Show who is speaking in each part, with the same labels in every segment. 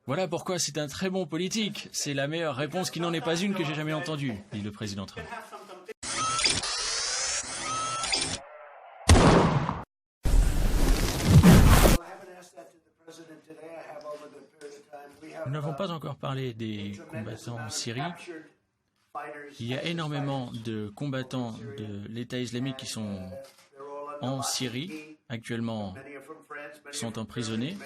Speaker 1: Voilà pourquoi c'est un très bon politique. C'est la meilleure réponse qui n'en est pas une que j'ai jamais entendue, dit le président Trump. Nous n'avons pas encore parlé des combattants en Syrie. Il y a énormément de combattants de l'État islamique qui sont en Syrie, actuellement sont emprisonnés.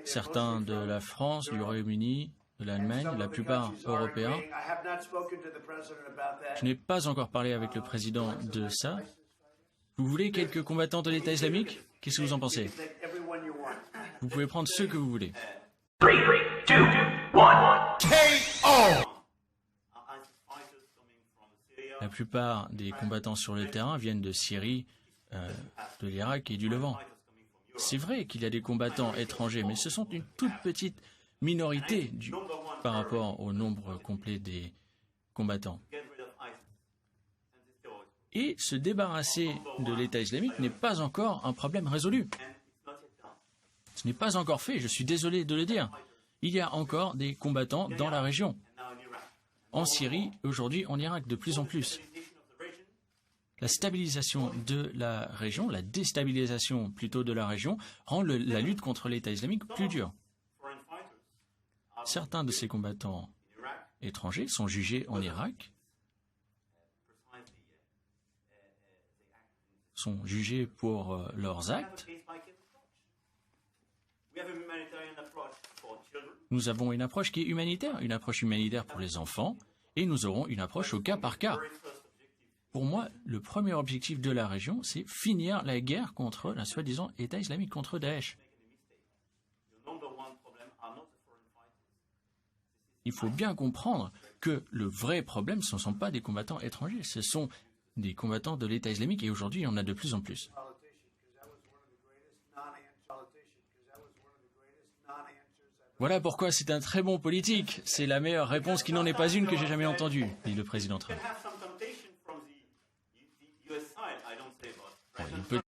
Speaker 1: Certains de la France, du Royaume-Uni, de l'Allemagne, la plupart européens. Je n'ai pas encore parlé avec le président de ça. Vous voulez quelques combattants de l'État islamique? Qu'est-ce que vous en pensez? Vous pouvez prendre ceux que vous voulez.
Speaker 2: 3, 2, 1, KO!
Speaker 1: La plupart des combattants sur le terrain viennent de Syrie, de l'Irak et du Levant. C'est vrai qu'il y a des combattants étrangers, mais ce sont une toute petite minorité par rapport au nombre complet des combattants. Et se débarrasser de l'État islamique n'est pas encore un problème résolu. Ce n'est pas encore fait, je suis désolé de le dire. Il y a encore des combattants dans la région. En Syrie, aujourd'hui en Irak, de plus en plus. La stabilisation de la région, la déstabilisation plutôt de la région, rend la lutte contre l'État islamique plus dure. Certains de ces combattants étrangers sont jugés en Irak, sont jugés pour leurs actes. Nous avons une approche qui est humanitaire pour les enfants, et nous aurons une approche au cas par cas. Pour moi, le premier objectif de la région, c'est finir la guerre contre la soi-disant État islamique, contre Daesh. Il faut bien comprendre que le vrai problème, ce ne sont pas des combattants étrangers, ce sont des combattants de l'État islamique, et aujourd'hui, il y en a de plus en plus. Voilà pourquoi c'est un très bon politique. C'est la meilleure réponse qui n'en est pas une que j'ai jamais entendue, dit le président Trump.